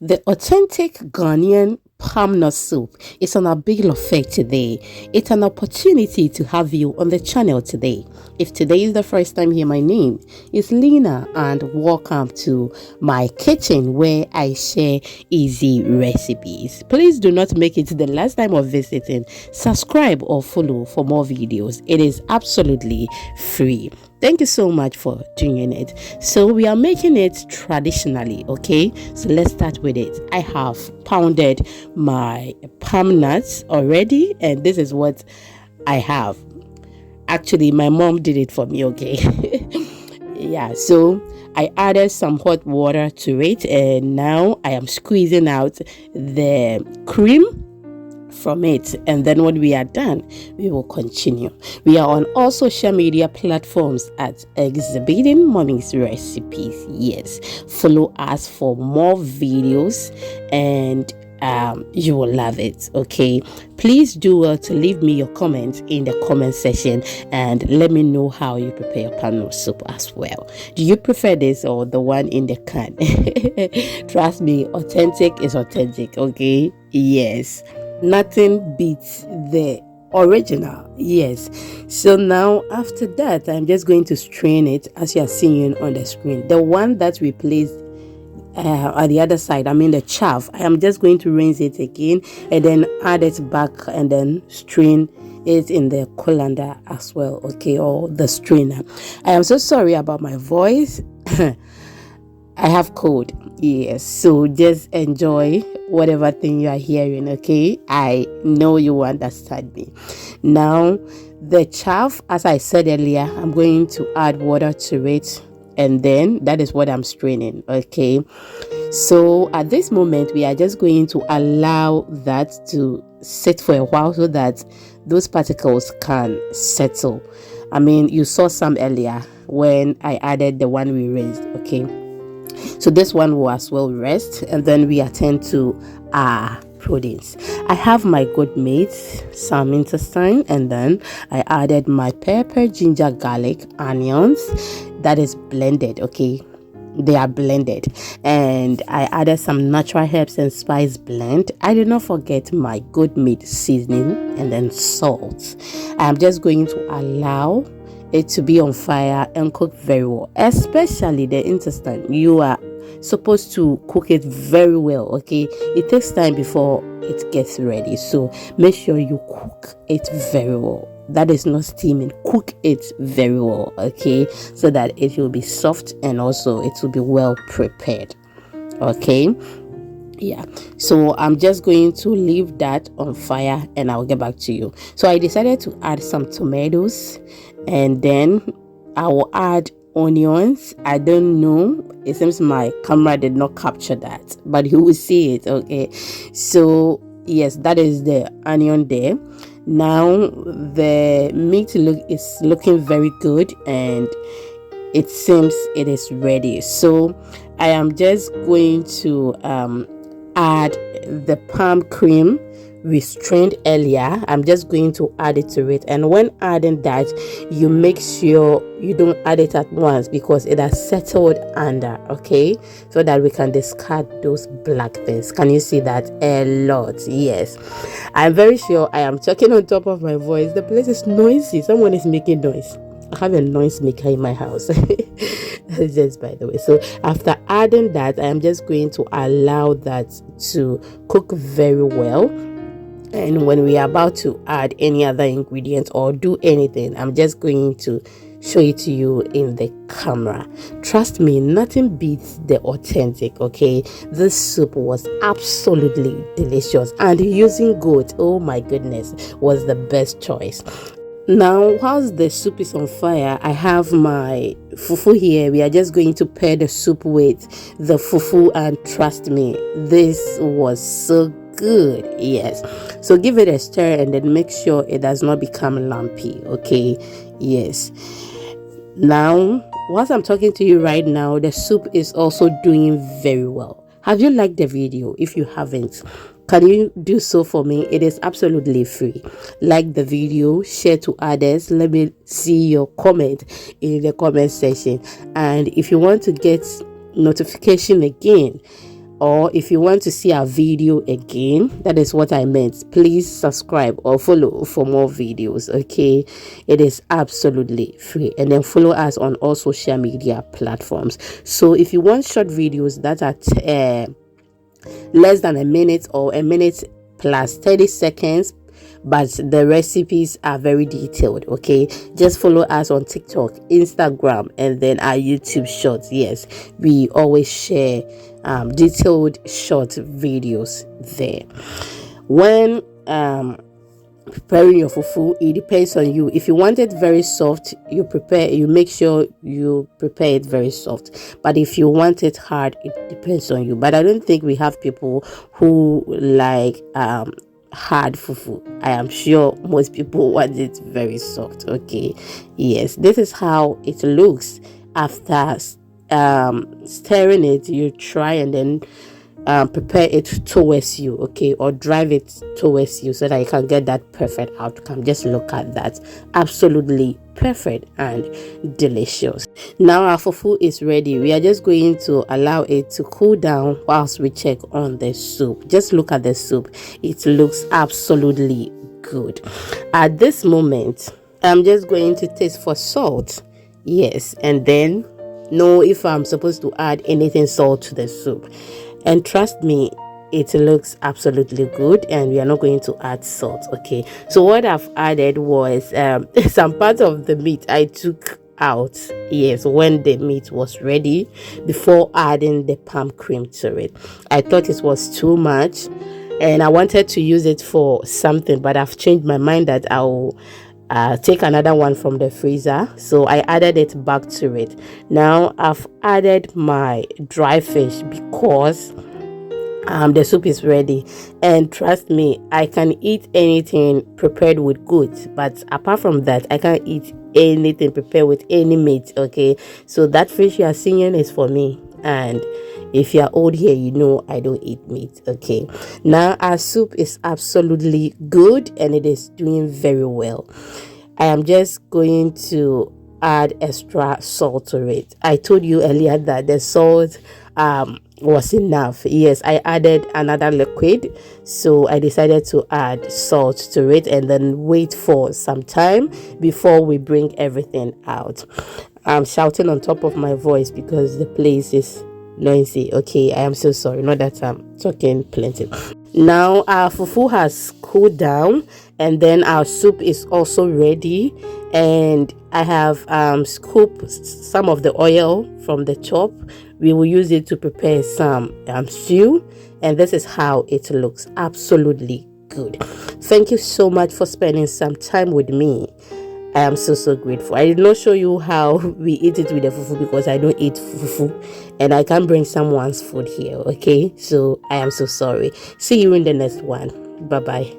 The authentic Ghanaian palmnut soup is on our big affair today. It's an opportunity to have you on the channel today. If today is the first time here, my name is Lena and welcome to my kitchen where I share easy recipes. Please do not make it the last time of visiting. Subscribe or follow for more videos. It is absolutely free. Thank you so much for doing it. So we are making it traditionally, okay? So let's start with it. I have pounded my palm nuts already, and this is what I have. Actually, my mom did it for me, okay? Yeah, so I added some hot water to it, and now I am squeezing out the cream from it, and then when we are done we will continue. We are on all social media platforms at Exhibiting Mommy's Recipes. Yes, follow us for more videos and you will love it. Okay, please do well to leave me your comments in the comment section and let me know how you prepare palm soup as well. Do you prefer this or the one in the can? Trust me, authentic is authentic. Okay, yes, nothing beats the original. Yes, so now after that I'm just going to strain it as you are seeing on the screen. The one that we placed on the other side, I mean the chaff, I am just going to rinse it again and then add it back and then strain it in the colander as well, okay, or the strainer. I am so sorry about my voice. I have cold. Yes, so just enjoy whatever thing you are hearing, okay? I know you understand me. Now the chaff, as I said earlier, I'm going to add water to it, and then that is what I'm straining, okay? So at this moment we are just going to allow that to sit for a while so that those particles can settle. I mean, you saw some earlier when I added the one we raised, okay? So this one will as well rest, and then we attend to our proteins. I have my goat meat, some intestine, and then I added my pepper, ginger, garlic, onions. That is blended, okay? They are blended, and I added some natural herbs and spice blend. I did not forget my goat meat seasoning and then salt. I'm just going to allow it to be on fire and cook very well, especially the intestine. You are supposed to cook it very well, okay? It takes time before it gets ready, so make sure you cook it very well. That is not steaming. Cook it very well, okay, so that it will be soft and also it will be well prepared, okay? Yeah, so I'm just going to leave that on fire and I'll get back to you. So I decided to add some tomatoes, and then I will add onions. I don't know, it seems my camera did not capture that, but you will see it, okay? So yes, that is the onion there. Now the meat is looking very good and it seems it is ready. So I am just going to add the palm cream we strained earlier. I'm just going to add it to it, and when adding that, you make sure you don't add it at once because it has settled under, okay, so that we can discard those black things. Can you see that? A lot. Yes, I'm very sure I am talking on top of my voice. The place is noisy. Someone is making noise. I have a noise maker in my house. Just by the way. So after adding that, I am just going to allow that to cook very well. And when we are about to add any other ingredient or do anything, I'm just going to show it to you in the camera. Trust me, nothing beats the authentic, okay? This soup was absolutely delicious, and using goat, oh my goodness, was the best choice. Now, whilst the soup is on fire, I have my fufu here. We are just going to pair the soup with the fufu, and trust me, this was so good. Yes, so give it a stir and then make sure it does not become lumpy, okay? Yes. Now, whilst I'm talking to you right now, the soup is also doing very well. Have you liked the video? If you haven't, can you do so for me? It is absolutely free. Like the video, share to others. Let me see your comment in the comment section. And if you want to get notification again or if you want to see our video again, that is what I meant, please subscribe or follow for more videos. Okay, it is absolutely free. And then follow us on all social media platforms. So if you want short videos that are less than a minute or a minute plus 30 seconds, but the recipes are very detailed, okay, just follow us on TikTok, Instagram, and then our YouTube shorts. Yes, we always share detailed short videos there. When preparing your fufu, it depends on you. If you want it very soft, you make sure you prepare it very soft. But if you want it hard, it depends on you. But I don't think we have people who like hard fufu. I am sure most people want it very soft. Okay, yes, this is how it looks after stirring it. You try and then prepare it towards you, okay, or drive it towards you so that you can get that perfect outcome. Just look at that, absolutely perfect and delicious. Now our fufu is ready. We are just going to allow it to cool down whilst we check on the soup. Just look at the soup, it looks absolutely good. At this moment, I'm just going to taste for salt. Yes, and then know if I'm supposed to add anything salt to the soup. And trust me, it looks absolutely good, and we are not going to add salt. Okay, so what I've added was some part of the meat I took out, yes, when the meat was ready, before adding the palm cream to it. I thought it was too much and I wanted to use it for something, but I've changed my mind that I'll take another one from the freezer, so I added it back to it. Now I've added my dry fish because the soup is ready, and trust me, I can eat anything prepared with goods, but apart from that, I can't eat anything prepared with any meat. Okay, so that fish you are seeing is for me, and if you are old here, you know I don't eat meat. Okay, now our soup is absolutely good and it is doing very well. I am just going to add extra salt to it. I told you earlier that the salt was enough. Yes, I added another liquid, so I decided to add salt to it and then wait for some time before we bring everything out. I'm shouting on top of my voice because the place is noisy. Okay, I am so sorry, not that I'm talking plenty. Now our fufu has cooled down and then our soup is also ready, and I have scooped some of the oil from the top. We will use it to prepare some stew, and this is how it looks. Absolutely good. Thank you so much for spending some time with me. I am so grateful. I did not show you how we eat it with the fufu because I don't eat fufu and I can't bring someone's food here. Okay, so I am so sorry. See you in the next one. Bye bye.